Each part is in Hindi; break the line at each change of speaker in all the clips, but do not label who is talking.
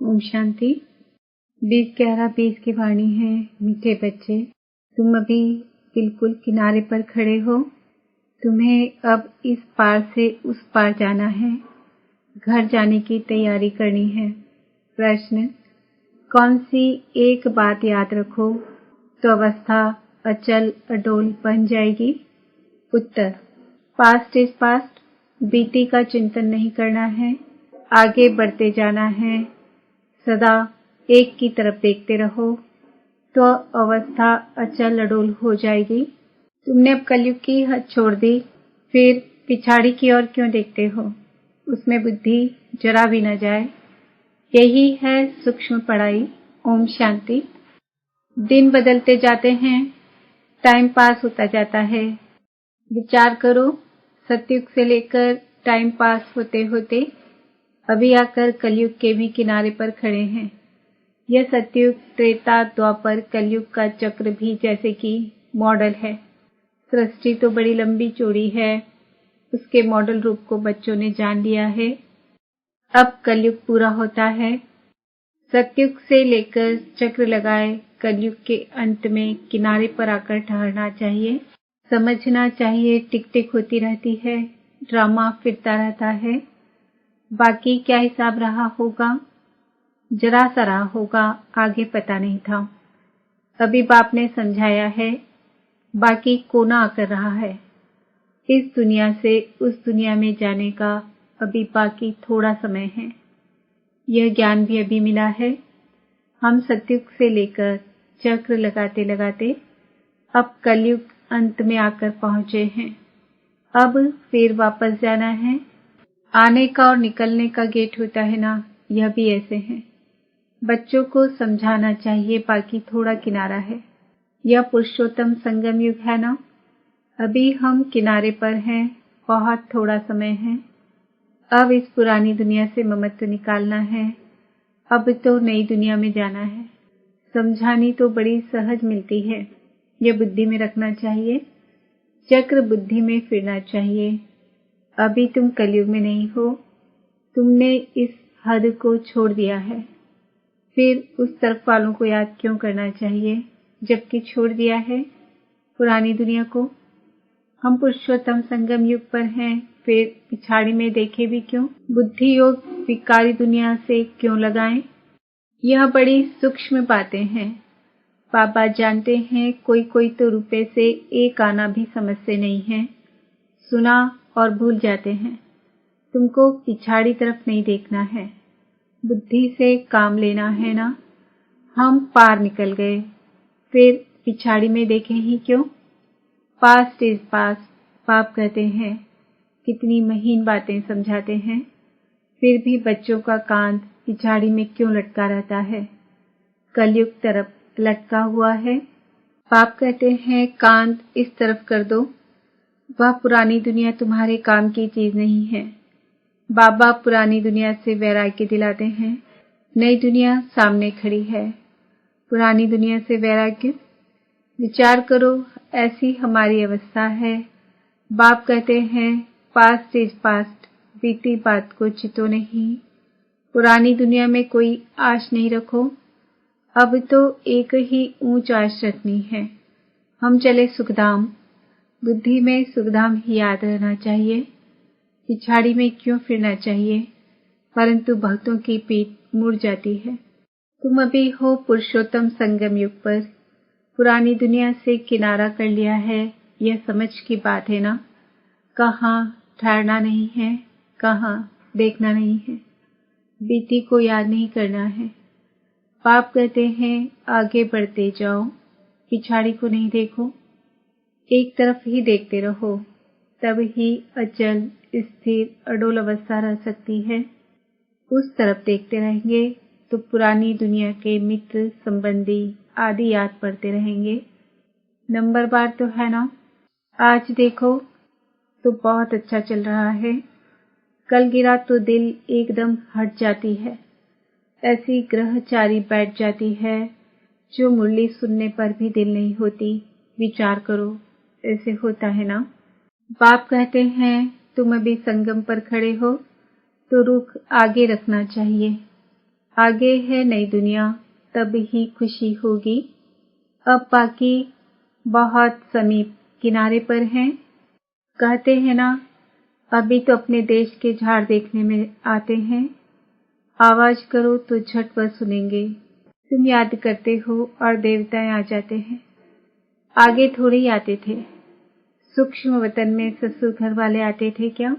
ओम शांति। 20/11/20 की वाणी है। मीठे बच्चे, तुम अभी बिल्कुल किनारे पर खड़े हो। तुम्हें अब इस पार से उस पार जाना है। घर जाने की तैयारी करनी है। प्रश्न, कौन सी एक बात याद रखो तो अवस्था अचल अडोल बन जाएगी? उत्तर, पास्ट इज पास्ट। बीती का चिंतन नहीं करना है, आगे बढ़ते जाना है। सदा एक की तरफ देखते रहो तो अवस्था अचल अडोल हो जाएगी। तुमने अब कलयुग की हद छोड़ दी, फिर पिछाड़ी की ओर क्यों देखते हो? उसमें बुद्धि जरा भी न जाए। यही है सूक्ष्म पढ़ाई। ओम शांति। दिन बदलते जाते हैं, टाइम पास होता जाता है। विचार करो, सतयुग से लेकर टाइम पास होते होते अभी आकर कलयुग के भी किनारे पर खड़े हैं। यह सतयुग, त्रेता, द्वापर, कलयुग का चक्र भी जैसे कि मॉडल है। सृष्टि तो बड़ी लंबी चौड़ी है, उसके मॉडल रूप को बच्चों ने जान लिया है। अब कलयुग पूरा होता है। सतयुग से लेकर चक्र लगाए कलयुग के अंत में किनारे पर आकर ठहरना चाहिए। समझना चाहिए, टिक टिक होती रहती है, ड्रामा फिरता रहता है। बाकी क्या हिसाब रहा होगा? जरा सा रहा होगा, आगे पता नहीं था। अभी बाप ने समझाया है, बाकी कोना आकर रहा है। इस दुनिया से उस दुनिया में जाने का अभी बाकी थोड़ा समय है। यह ज्ञान भी अभी मिला है। हम सतयुग से लेकर चक्र लगाते लगाते अब कलयुग अंत में आकर पहुंचे हैं। अब फिर वापस जाना है। आने का और निकलने का गेट होता है ना, यह भी ऐसे है। बच्चों को समझाना चाहिए, बाकी थोड़ा किनारा है। यह पुरुषोत्तम संगम युग है ना। अभी हम किनारे पर हैं, बहुत थोड़ा समय है। अब इस पुरानी दुनिया से ममत्व निकालना है। अब तो नई दुनिया में जाना है। समझानी तो बड़ी सहज मिलती है, यह बुद्धि में रखना चाहिए। चक्र बुद्धि में फिरना चाहिए। अभी तुम कलयुग में नहीं हो, तुमने इस हद को छोड़ दिया है। फिर उस तरफ वालों को याद क्यों करना चाहिए, जबकि छोड़ दिया है पुरानी दुनिया को। हम पुरुषोत्तम संगम युग पर हैं, फिर पिछाड़ी में देखे भी क्यों? बुद्धि योग विकारी दुनिया से क्यों लगाएं? यह बड़ी सूक्ष्म बातें हैं। बाबा जानते हैं, कोई कोई तो रुपए से एक आना भी समझते नहीं है। सुना और भूल जाते हैं। तुमको पिछाड़ी तरफ नहीं देखना है, बुद्धि से काम लेना है ना। हम पार निकल गए, फिर पिछाड़ी में देखें ही क्यों? Past is past. बाप कहते हैं, कितनी महीन बातें समझाते हैं, फिर भी बच्चों का कांध पिछाड़ी में क्यों लटका रहता है? कलयुग तरफ लटका हुआ है। बाप कहते हैं, कांध इस तरफ कर दो। वह पुरानी दुनिया तुम्हारे काम की चीज नहीं है। बाबा पुरानी दुनिया से वैराग्य दिलाते हैं। नई दुनिया सामने खड़ी है, पुरानी दुनिया से वैराग्य। विचार करो, ऐसी हमारी अवस्था है। बाप कहते हैं, पास्ट इज पास्ट। बीती बात को चितो नहीं। पुरानी दुनिया में कोई आश नहीं रखो। अब तो एक ही ऊंच आश रखनी है। हम चले सुखधाम। बुद्धि में सुखधाम ही याद रहना चाहिए। पिछाड़ी में क्यों फिरना चाहिए? परंतु भक्तों की पीठ मुड़ जाती है। तुम अभी हो पुरुषोत्तम संगम युग पर। पुरानी दुनिया से किनारा कर लिया है, यह समझ की बात है ना। कहाँ ठहरना नहीं है, कहाँ देखना नहीं है। बीती को याद नहीं करना है। बाप कहते हैं, आगे बढ़ते जाओ, पिछाड़ी को नहीं देखो। एक तरफ ही देखते रहो, तब ही अचल स्थिर अडोल अवस्था रह सकती है। उस तरफ देखते रहेंगे तो पुरानी दुनिया के मित्र संबंधी आदि याद पड़ते रहेंगे। नंबर बार तो है ना। आज देखो तो बहुत अच्छा चल रहा है, कल गिरा तो दिल एकदम हट जाती है। ऐसी ग्रहचारी बैठ जाती है, जो मुरली सुनने पर भी दिल नहीं होती। विचार करो, ऐसे होता है ना। बाप कहते हैं, तुम अभी संगम पर खड़े हो तो रुख आगे रखना चाहिए। आगे है नई दुनिया, तब ही खुशी होगी। अब बाकी बहुत समीप किनारे पर हैं। कहते हैं ना, अभी तो अपने देश के झाड़ देखने में आते हैं। आवाज करो तो झटपट सुनेंगे। तुम याद करते हो और देवताएं आ जाते हैं। आगे थोड़े ही आते थे। सूक्ष्म वतन में ससुर घर वाले आते थे क्या?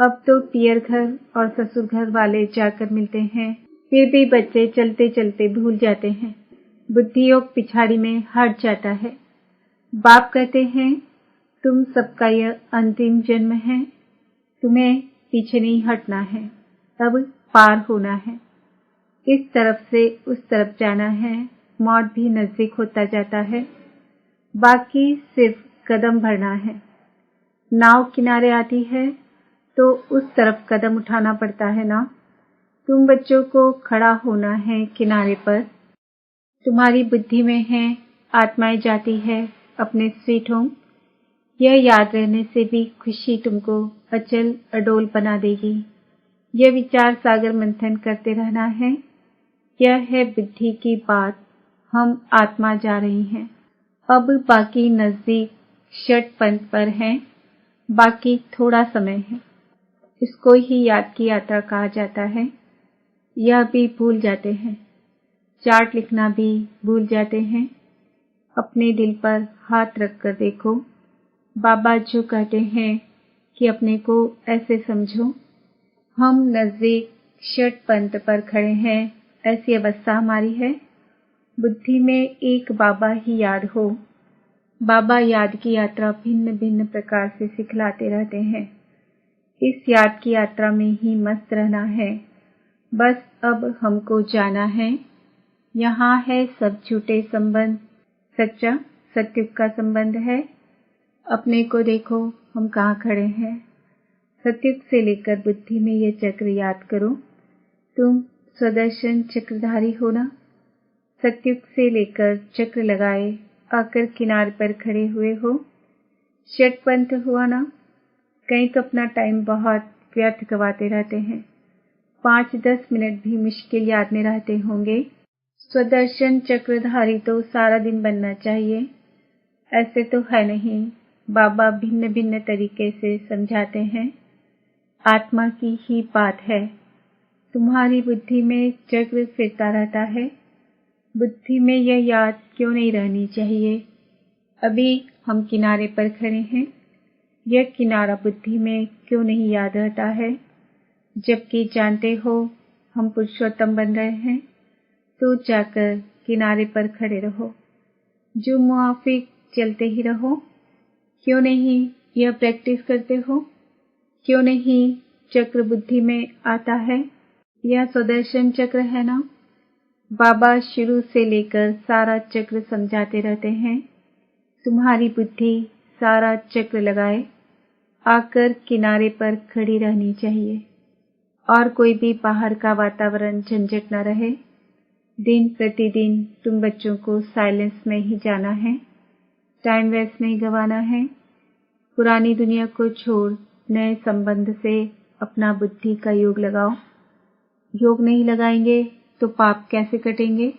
अब तो पियर घर और ससुर घर वाले जाकर मिलते हैं। फिर भी बच्चे चलते चलते भूल जाते हैं। बुद्धि योग पिछाड़ी में हट जाता है। बाप कहते हैं, तुम सबका यह अंतिम जन्म है। तुम्हें पीछे नहीं हटना है, अब पार होना है। इस तरफ से उस तरफ जाना है। मौत भी नजदीक होता जाता है। बाकी सिर्फ कदम भरना है। नाव किनारे आती है तो उस तरफ कदम उठाना पड़ता है ना। तुम बच्चों को खड़ा होना है किनारे पर। तुम्हारी बुद्धि में है, आत्माएं जाती है अपने स्वीट होम। यह याद रहने से भी खुशी तुमको अचल अडोल बना देगी। यह विचार सागर मंथन करते रहना है। यह है बुद्धि की बात। हम आत्मा जा रही हैं। अब बाकी नजदीक षट पंथ पर हैं। बाकी थोड़ा समय है। इसको ही याद की यात्रा कहा जाता है। यह भी भूल जाते हैं। चार्ट लिखना भी भूल जाते हैं। अपने दिल पर हाथ रखकर देखो। बाबा जो कहते हैं कि अपने को ऐसे समझो, हम नजदीक षट पंथ पर खड़े हैं। ऐसी अवस्था हमारी है। बुद्धि में एक बाबा ही याद हो। बाबा याद की यात्रा भिन्न भिन्न प्रकार से सिखलाते रहते हैं। इस याद की यात्रा में ही मस्त रहना है। बस अब हमको जाना है। यहाँ है सब झूठे संबंध, सच्चा सत्युग का संबंध है। अपने को देखो, हम कहाँ खड़े हैं। सत्युग से लेकर बुद्धि में यह चक्र याद करो। तुम स्वदर्शन चक्रधारी हो ना। सत्युग से लेकर चक्र लगाए आकर किनारे पर खड़े हुए हो। षटपंथ हुआ ना। कहीं तो अपना टाइम बहुत व्यर्थ गवाते रहते हैं। 5-10 मिनट भी मुश्किल याद में रहते होंगे। स्वदर्शन चक्रधारी तो सारा दिन बनना चाहिए। ऐसे तो है नहीं। बाबा भिन्न भिन्न तरीके से समझाते हैं। आत्मा की ही बात है। तुम्हारी बुद्धि में चक्र फिरता रहता है। बुद्धि में यह याद क्यों नहीं रहनी चाहिए? अभी हम किनारे पर खड़े हैं। यह किनारा बुद्धि में क्यों नहीं याद रहता है? जबकि जानते हो हम पुरुषोत्तम बन रहे हैं। तो जाकर किनारे पर खड़े रहो। जो मुआफिक चलते ही रहो। क्यों नहीं यह प्रैक्टिस करते हो? क्यों नहीं चक्र बुद्धि में आता है? यह स्वदर्शन चक्र है ना। बाबा शुरू से लेकर सारा चक्र समझाते रहते हैं। तुम्हारी बुद्धि सारा चक्र लगाए आकर किनारे पर खड़ी रहनी चाहिए। और कोई भी बाहर का वातावरण झंझट न रहे। दिन प्रतिदिन तुम बच्चों को साइलेंस में ही जाना है। टाइम वेस्ट नहीं गवाना है। पुरानी दुनिया को छोड़ नए संबंध से अपना बुद्धि का योग लगाओ। योग नहीं लगाएंगे तो पाप कैसे कटेंगे?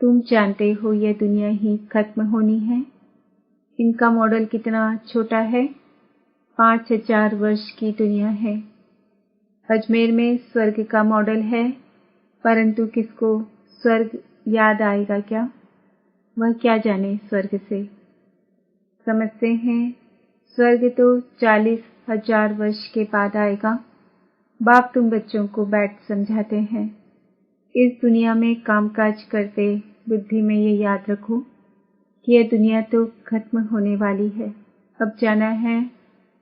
तुम जानते हो यह दुनिया ही खत्म होनी है। इनका मॉडल कितना छोटा है। 5000 वर्ष की दुनिया है। अजमेर में स्वर्ग का मॉडल है, परंतु किसको स्वर्ग याद आएगा क्या? वह क्या जाने स्वर्ग से। समझते हैं स्वर्ग तो 40,000 वर्ष के बाद आएगा। बाप तुम बच्चों को बैठ समझाते हैं। इस दुनिया में कामकाज करते बुद्धि में ये याद रखो कि यह दुनिया तो खत्म होने वाली है। अब जाना है।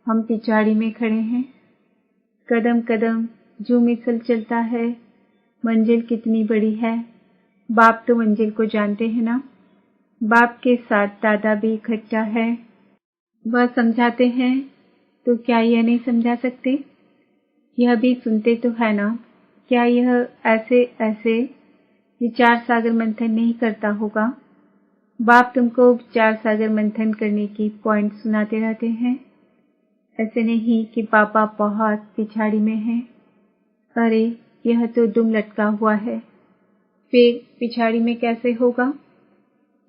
हम पिछाड़ी में खड़े हैं। कदम कदम जो मिसल चलता है। मंजिल कितनी बड़ी है। बाप तो मंजिल को जानते हैं ना। बाप के साथ दादा भी इकट्ठा है। वह समझाते हैं तो क्या यह नहीं समझा सकते? यह भी सुनते तो है ना। क्या यह ऐसे ऐसे विचार सागर मंथन नहीं करता होगा? बाप तुमको विचार सागर मंथन करने की पॉइंट सुनाते रहते हैं। ऐसे नहीं कि बाबा बहुत पिछाड़ी में हैं। अरे यह तो दुम लटका हुआ है, फिर पिछाड़ी में कैसे होगा?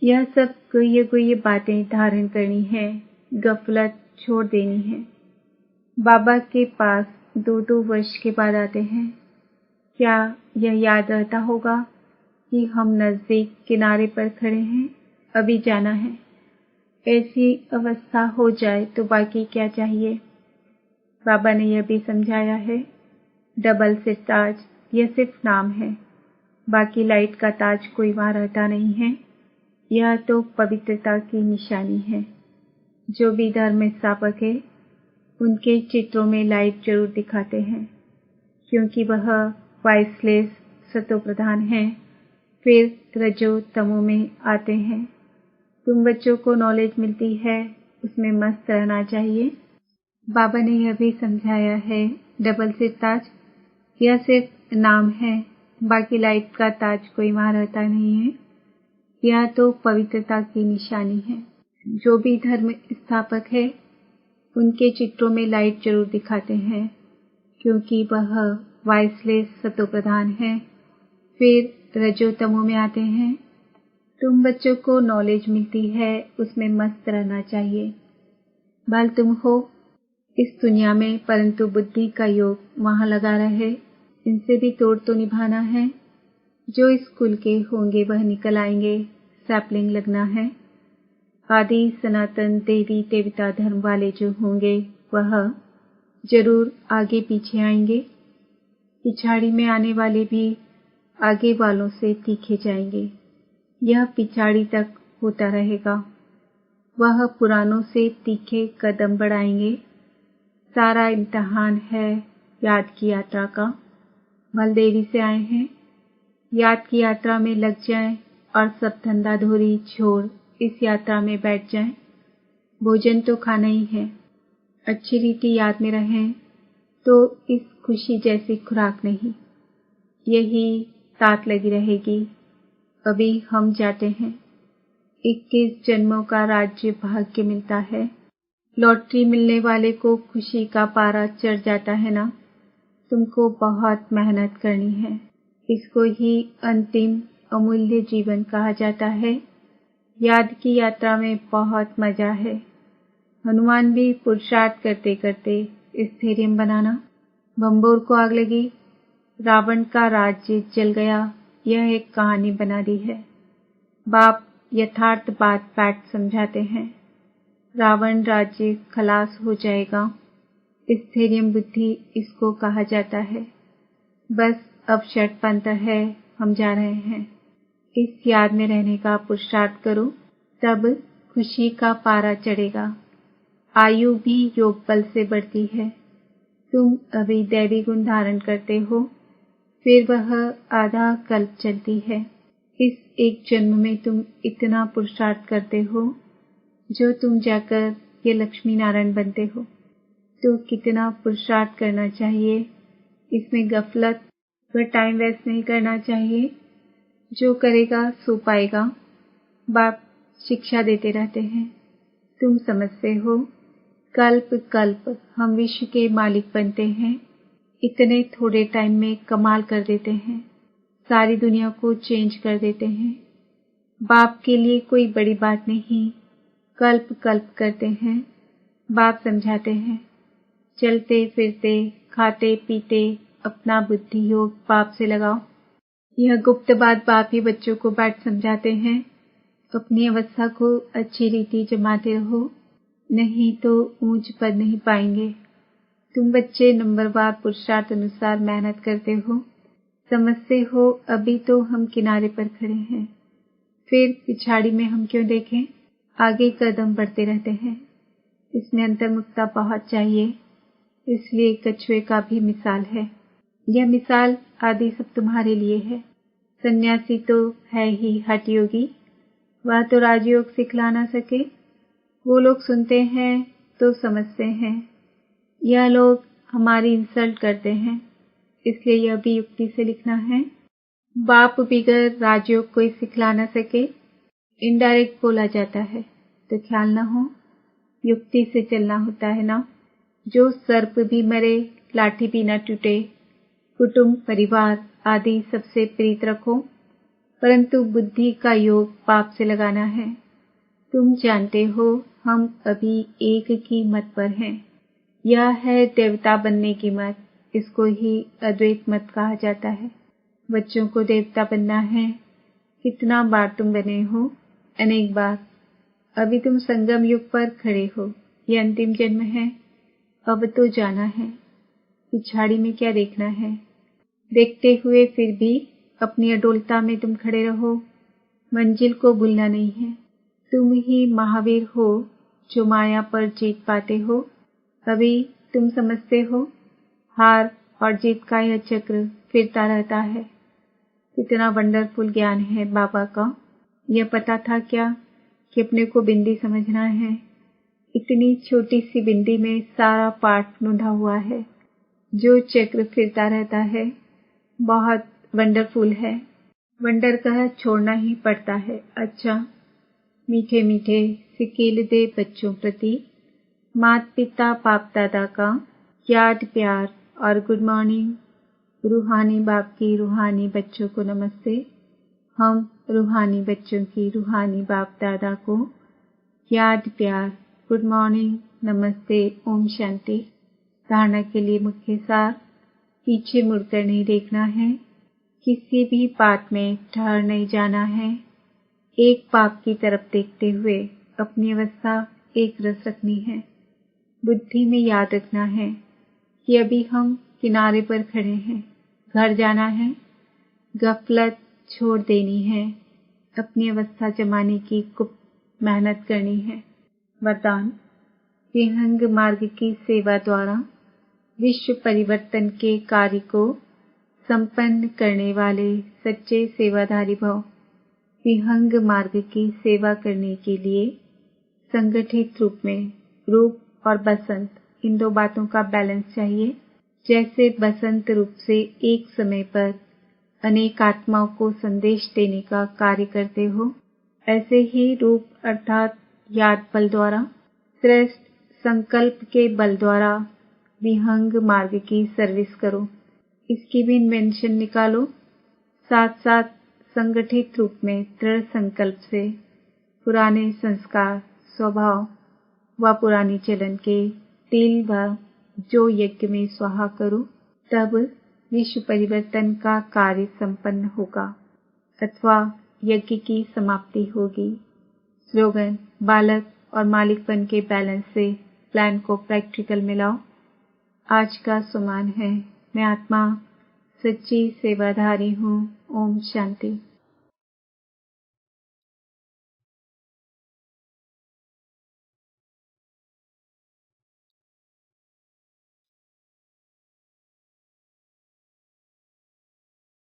यह सब गुह्य बातें धारण करनी है, गफलत छोड़ देनी है। बाबा के पास 2-2 वर्ष के बाद आते हैं। क्या यह याद रहता होगा कि हम नजदीक किनारे पर खड़े हैं, अभी जाना है? ऐसी अवस्था हो जाए तो बाकी क्या चाहिए? बाबा ने यह भी समझाया है, डबल सिर ताज यह सिर्फ नाम है, बाकी लाइट का ताज कोई वहां रहता नहीं है। यह तो पवित्रता की निशानी है। जो भी धर्म स्थापक है उनके चित्रों में लाइट जरूर दिखाते हैं, क्योंकि वह वाइसलेस सतो प्रधान है, फिर रजो तमो में आते हैं। तुम बच्चों को नॉलेज मिलती है, उसमें मस्त रहना चाहिए। बाबा ने यह भी समझाया है, डबल सिर ताज यह सिर्फ नाम है, बाकी लाइट का ताज कोई वहां रहता नहीं है। यह तो पवित्रता की निशानी है। जो भी धर्म स्थापक है उनके चित्रों में लाइट जरूर दिखाते हैं, क्योंकि वह वाइसलेस सतो प्रधान है, फिर रजो तमो में आते हैं। तुम बच्चों को नॉलेज मिलती है, उसमें मस्त रहना चाहिए। भल तुम हो इस दुनिया में, परंतु बुद्धि का योग वहां लगा रहे। इनसे भी तोड़ तो निभाना है। जो इस कुल के होंगे वह निकल आएंगे, सैपलिंग लगना है। आदि सनातन देवी देवता धर्म वाले जो होंगे वह जरूर आगे पीछे आएंगे। पिछाड़ी में आने वाले भी आगे वालों से तीखे जाएंगे। यह पिछाड़ी तक होता रहेगा। वह पुरानों से तीखे कदम बढ़ाएंगे। सारा इम्तिहान है याद की यात्रा का। बलदेवी से आए हैं, याद की यात्रा में लग जाएं और सब धंधा धोरी छोड़ इस यात्रा में बैठ जाएं। भोजन तो खाना ही है। अच्छी रीति याद में रहें तो इस खुशी जैसी खुराक नहीं। यही तात लगी रहेगी। अभी हम जाते हैं। 21 जन्मों का राज्य भाग्य मिलता है। लॉटरी मिलने वाले को खुशी का पारा चढ़ जाता है ना। तुमको बहुत मेहनत करनी है। इसको ही अंतिम अमूल्य जीवन कहा जाता है। याद की यात्रा में बहुत मजा है। हनुमान भी पुरुषार्थ करते करते स्थैर्य बनाना। बम्बोर को आग लगी, रावण का राज्य जल गया, यह एक कहानी बना दी है। बाप यथार्थ बात पैट समझाते हैं। रावण राज्य खलास हो जाएगा। स्थैर्य बुद्धि इसको कहा जाता है। बस अब षटपंथ है, हम जा रहे हैं। इस याद में रहने का पुरुषार्थ करो, तब खुशी का पारा चढ़ेगा। आयु भी योग बल से बढ़ती है। तुम अभी दैवी गुण धारण करते हो, फिर वह आधा कल्प चलती है। इस एक जन्म में तुम इतना पुरुषार्थ करते हो, जो तुम जाकर ये लक्ष्मी नारायण बनते हो। तो कितना पुरुषार्थ करना चाहिए। इसमें गफलत व टाइम वेस्ट नहीं करना चाहिए। जो करेगा सो पाएगा। बाप शिक्षा देते रहते हैं। तुम समझते हो, कल्प कल्प हम विश्व के मालिक बनते हैं। इतने थोड़े टाइम में कमाल कर देते हैं। सारी दुनिया को चेंज कर देते हैं। बाप के लिए कोई बड़ी बात नहीं। कल्प कल्प करते हैं। बाप समझाते हैं। चलते फिरते खाते पीते अपना बुद्धि योग बाप से लगाओ। यह गुप्त बात बाप ही बच्चों को बैठ समझाते हैं। अपनी अवस्था को अच्छी रीति जमाते रहो, नहीं तो ऊंच पद नहीं पाएंगे। तुम बच्चे नंबरवार पुरुषार्थ अनुसार मेहनत करते हो। समझते हो अभी तो हम किनारे पर खड़े हैं, फिर पिछाड़ी में हम क्यों देखें। आगे कदम बढ़ते रहते हैं। इसमें अंतर्मुखता बहुत चाहिए। इसलिए कछुए का भी मिसाल है। यह मिसाल आदि सब तुम्हारे लिए है। सन्यासी तो है ही हठ योगी, वह तो राजयोग सिखला ना सके। वो लोग सुनते हैं तो समझते हैं। यह लोग हमारी इंसल्ट करते हैं, इसलिए यह भी युक्ति से लिखना है। बाप बिगर राजयोग कोई सिखला ना सके, इनडायरेक्ट बोला जाता है, तो ख्याल ना हो। युक्ति से चलना होता है ना। जो सर्प भी मरे, लाठी भी ना टूटे, कुटुंब, परिवार आदि सबसे प्रीत रखो, परंतु बुद्धि का योग पाप से लगाना है। तुम जानते हो हम अभी एक की मत पर हैं। यह है देवता बनने की मत। इसको ही अद्वैत मत कहा जाता है। बच्चों को देवता बनना है। कितना बार तुम बने हो? अनेक बार। अभी तुम संगम युग पर खड़े हो। यह अंतिम जन्म है। अब तो जाना है। पिछाड़ी में क्या देखना है? देखते हुए फिर भी अपनी अडोलता में तुम खड़े रहो। मंजिल को भूलना नहीं है। तुम ही महावीर हो जो माया पर जीत पाते हो। अभी तुम समझते हो हार और जीत का यह चक्र फिरता रहता है। कितना वंडरफुल ज्ञान है बाबा का। यह पता था क्या कि अपने को बिंदी समझना है? इतनी छोटी सी बिंदी में सारा पाठ नूंधा हुआ है। जो चक्र फिरता रहता है बहुत वंडरफुल है। वंडर कह छोड़ना ही पड़ता है। अच्छा, मीठे मीठे सिकील दे बच्चों प्रति माता पिता बाप दादा का याद प्यार और गुड मॉर्निंग। रूहानी बाप की रूहानी बच्चों को नमस्ते। हम रूहानी बच्चों की रूहानी बाप दादा को याद प्यार, गुड मॉर्निंग, नमस्ते, ओम शांति। धारणा के लिए मुख्य सार, पीछे मुड़कर नहीं देखना है। किसी भी बात में ठहर नहीं जाना है। एक पाप की तरफ देखते हुए अपनी अवस्था एक रस रखनी है। बुद्धि में याद रखना है कि अभी हम किनारे पर खड़े हैं। घर जाना है। गफलत छोड़ देनी है। अपनी अवस्था जमाने की खूब मेहनत करनी है। वरदान, विहंग मार्ग की सेवा द्वारा विश्व परिवर्तन के कार्य को संपन्न करने वाले सच्चे सेवाधारी भव। विहंग मार्ग की सेवा करने के लिए संगठित रूप में रूप और बसंत, इन दो बातों का बैलेंस चाहिए। जैसे बसंत रूप से एक समय पर अनेक आत्माओं को संदेश देने का कार्य करते हो, ऐसे ही रूप अर्थात याद बल द्वारा, श्रेष्ठ संकल्प के बल द्वारा विहंग मार्ग की सर्विस करो। इसकी भी इन्वेंशन निकालो। साथ साथ संगठित रूप में दृढ़ संकल्प से पुराने संस्कार, स्वभाव व पुरानी चलन के तिल व जो यज्ञ में स्वाहा करो, तब विश्व परिवर्तन का कार्य संपन्न होगा अथवा यज्ञ की समाप्ति होगी। स्लोगन, बालक और मालिकपन के बैलेंस से प्लान को प्रैक्टिकल में लाओ। आज का सुमान है, मैं आत्मा सच्ची सेवाधारी हूँ। ओम शांति।